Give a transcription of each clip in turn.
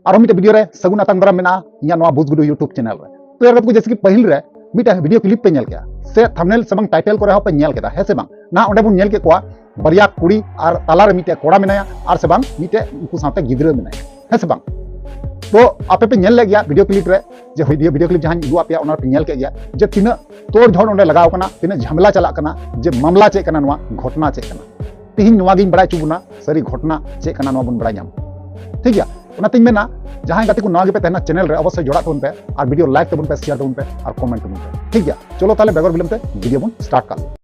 और मिटे वीडियो रे सगुन आतंग दरा मेना इया नवा बुजगुडू यूट्यूब चैनल रे तो यार को जैसे कि पहिल रे मिटे वीडियो क्लिप पे नेल के से थंबनेल से बंग टाइटल करे हो पे नेल केदा है से बंग ना ओंडे बुन नेल के कोआ बरिया कुड़ी और ताला रे मिटे कोड़ा मेनाया और से बंग मिटे उनको साथे गिदरा मेनाया है से बंग तो आपे पे नेल ले गया वीडियो क्लिप रे जे वीडियो क्लिप जहां दुआ पे ओना पे नेल के गया जे तिना तोड़ झोड़ ओंडे लगाव कना तिना झमला चला कना जे मामला चे कना नवा घटना चे कना तिहिन नवा गिन बड़ाय चुबुना सरी घटना चे कना नवा बुन बड़ाय जाम ठीक गया उनाते मेना जहां गाते को नवा गे पे तहना चैनल रे अवश्य जोड़ा तबन पे और वीडियो लाइक तबन पे शेयर तबन पे और कमेंट तबन पे ठीक गया चलो ताले बेगर बिलम ते वीडियो बन स्टार्ट कर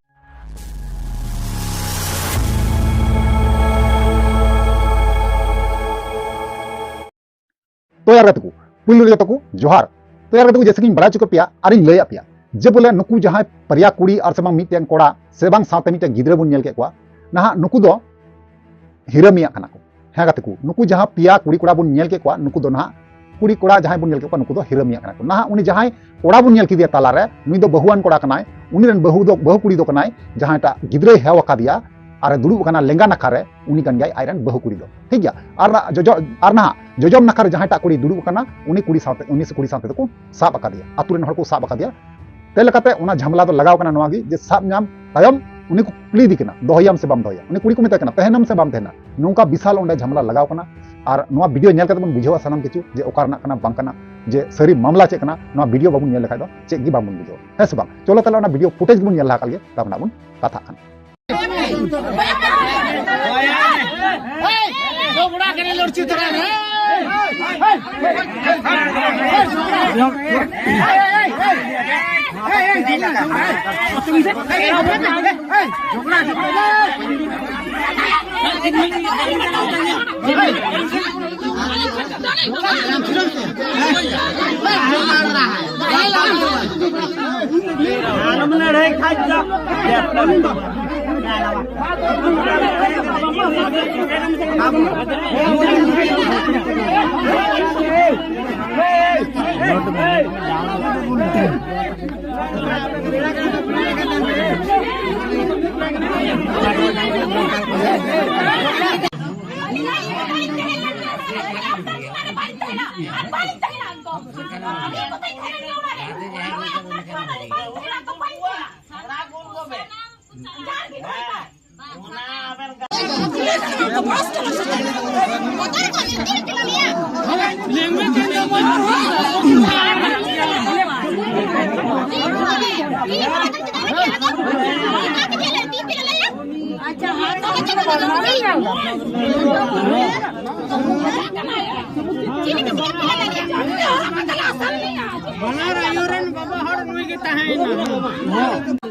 तो यार गाते को पुल रे तो जोहार तो यार गाते को जैसे कि बड़ा चुके पिया और इन लया पिया जे बोले नुकु जहां परिया कुड़ी और सेबांग मिटेन कोड़ा सेबांग साथे मिटे गिद्रा बुन नेल के कोआ ना नुकु दो हिरामिया कना को हाँ गाते को नुकु जहां पिया कुड़ी कोड़ा बुन नेल के कोआ नुकु दो ना कुड़ी कोड़ा जहां बुन नेल के कोआ नुकु दो हिरामिया कना को ना उनी जहां कोड़ा बुन नेल किदिया ताला रे नुई दो बहुआन कोड़ा कनाय उनी रन बहु कुड़ी दो कनाय जहां टा गिद्रे हेव का दिया और दुड़ुब कना लेंगा नखा रे उनी कन गय आयरन बहु कुड़ी दो ठीक गया और ना जोजम नखा रे जहां टा कुड़ी दुड़ुब कना उनी कुड़ी साथे उनी से कुड़ी साथे तो को साब का दिया आतु रन हर को साब का दिया ते लकाते उना झमला दो लगाव कना नवा गी जे साब नाम तायम उनी को कुली दी कना दोहयाम से बम दोहया उनी कुड़ी को मेता कना तहनम से बम तहना नोंका विशाल ओंडे झमला लगाव कना और नवा वीडियो नेल कते बन बुझावा सानाम किछु जे ओकारना कना बांग कना जे सरी मामला चे कना नवा वीडियो बाबुन नेल लखाय दो चे गी बाबुन बुझो है से बांग चलो ताला वीडियो फुटेज बुन नेल लाकल गे तब नाबुन कथा कन दो बुड़ा करे लड़ची तरा रे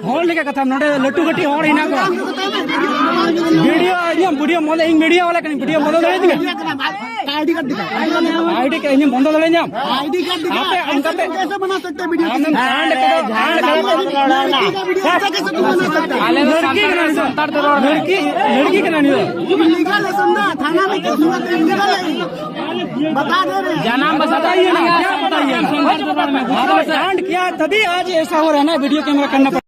हॉल लेके कथा नोडे लट्टू गट्टी हॉल हिना को वीडियो वीडियो मोदे इन वीडियो वाला कनी वीडियो मोदे दे दिगे आईडी कार्ड दिखा आईडी के इन बंद दले जाम आईडी कार्ड दिखा आपे अंकते कैसे बना सकते वीडियो हम झांड कैसे बना सकते लड़की के नहीं लीगल है समझा थाना में केस हुआ बता दे रहे नाम बताइए ना क्या बताइए झांड क्या तभी आज ऐसा हो रहा है ना वीडियो कैमरा करना पड़ता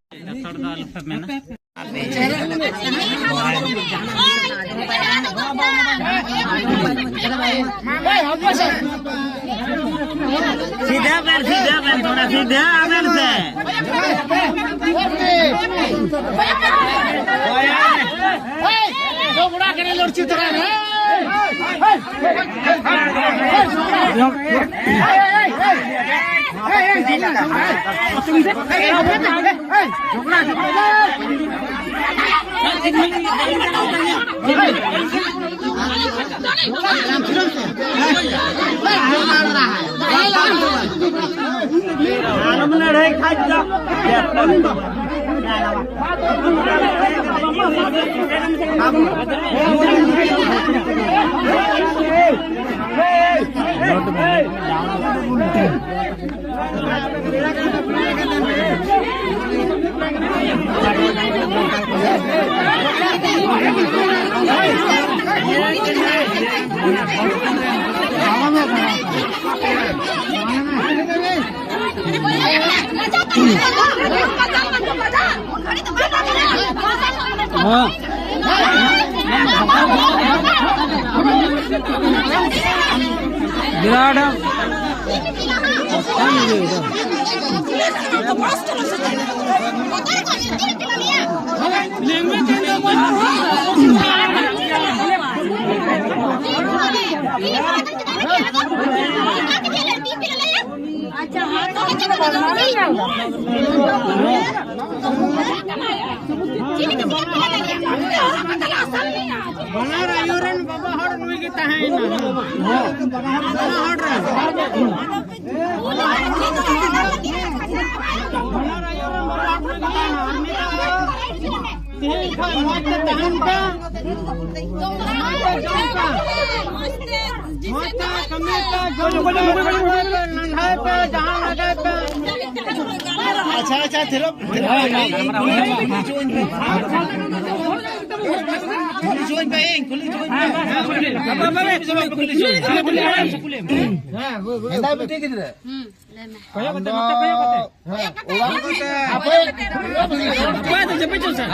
सीधा बैन थोड़ा सीधा आवेन से दो बुड़ा करे लड़ची तरा रे विराट अच्छा अच्छा थिरो join pa ing kuli join Hendak betul gitu deh. kaya bate mate kaya bate Orang kata apa? apa itu cepet susah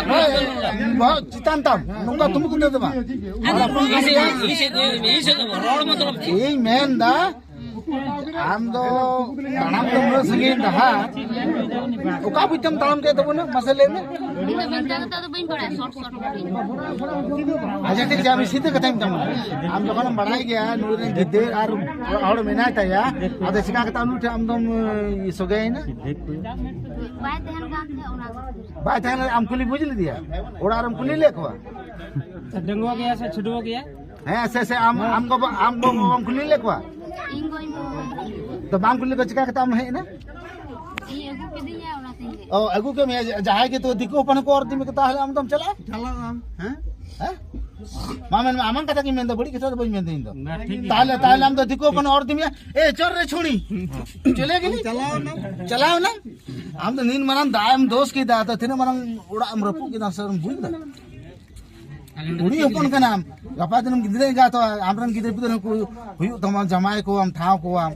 बहुत चितांतम नुका तुम कुछ दे बा इसे तो रोड मतलब ये मेन दा आम दो तानाम तो मर सके दा उका बितम तानाम के तो ना मसले में अच्छा ठीक है हम सीधे कथा में तम हम लोगों ने बढ़ाई गया नूर गिद्दे और मेना था या अब इसका कथा नु हम दम सो गए ना बात है हम कुली बुझ लिया और हम कुली लेखवा डंगवा गया से छुडवा गया है ऐसे हम कुली लेखवा तो बांग कुली को चिका कथा है ना ओ अगु के मैं जहां के तो दिको पन को और दिम के ताहले हम चला हम हैं हैं मामन आमन कथा की मेंदा बड़ी कथा तो बज मेंदा इंदो ताहले हम तो दिको पन और दिम ए चोर रे छोड़ी चलेगी नहीं चलाओ ना हम तो नीन मनन दाम दोस्त की दा तो थिने मनन उड़ा हम रपू की दा सर बुझ दा उड़ी अपन का नाम गपा दिन गिदरे गा तो आमरन गिदरे पुदन को हुयु तमाम जमाए को हम ठाव को हम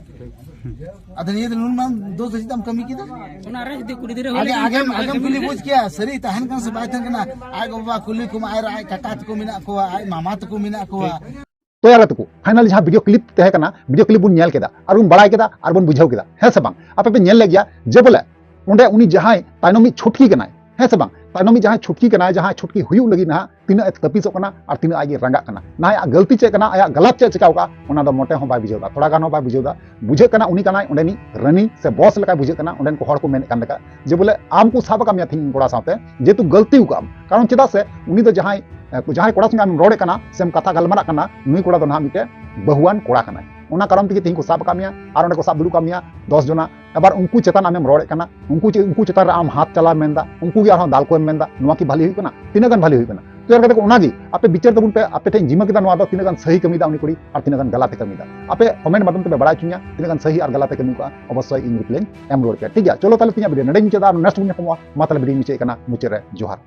अदन ये नुन मन दो से हम कमी की दा उना रे दे कुड़ी दे आगे कुली बुझ किया सरी तहन kan से बात करना आय गोबा कुली को आय आय काका को मिना को आय मामा को मिना को तो यार तुको फाइनल जहां वीडियो क्लिप तहे कना वीडियो क्लिप बुन नेल केदा और बुन बड़ाई केदा और बुन बुझाव केदा है से बांग आपे पे नेल ले गया जे बोले उंडे उनी जहां ताइनोमी छुटकी कना है से बांग ताइनोमी जहां छुटकी कना जहां छुटकी हुयु लगी ना तीना तपिसो कना और तीना आगे रंगा कना ना आया गलती चे कना आया गलत चे चिकाव का ओना दो मोटे हो बाय बुझेदा थोड़ा गानो बाय बुझेदा बुझे कना उनी कना उंडे नी रनी से बॉस लका बुझे कना उंडे को हड़ को मेने कन लका जे बोले आम को साब कामिया थिंग कोड़ा साथे जे तू गलती उ काम कारण चेदा से उनी दो जहां कोड़ा संगे आम रोडे कना सेम कथा गलमरा कना नुई कोड़ा दो ना मिटे बहुआन कोड़ा कना ओना कारण तक तीन को साब कामिया और उंडे को साब दुरु कामिया 10 जना एबार उनको चेतन आमेम रोडे कना उनको चेतन आम हाथ चला मेंदा उनको गी आरो दाल को मेंदा नुआ की भाली हुई कना तीना गन भाली हुई कना तो यार कते ओनागी आपे बिचार तबुन पे आपे थे जिमा किदा नुआ दो तीना गन सही कमीदा उनी कुड़ी और तीना गन गलत कमीदा आपे कमेंट माध्यम ते बड़ा चुनिया तीना गन सही और गलत कमी का अवश्य इन रिप्लाई एम रोड पे ठीक है चलो ताले तिया वीडियो नडे मुचे दा नेक्स्ट मुने को मा ताले वीडियो मुचे कना मुचे रे जोहार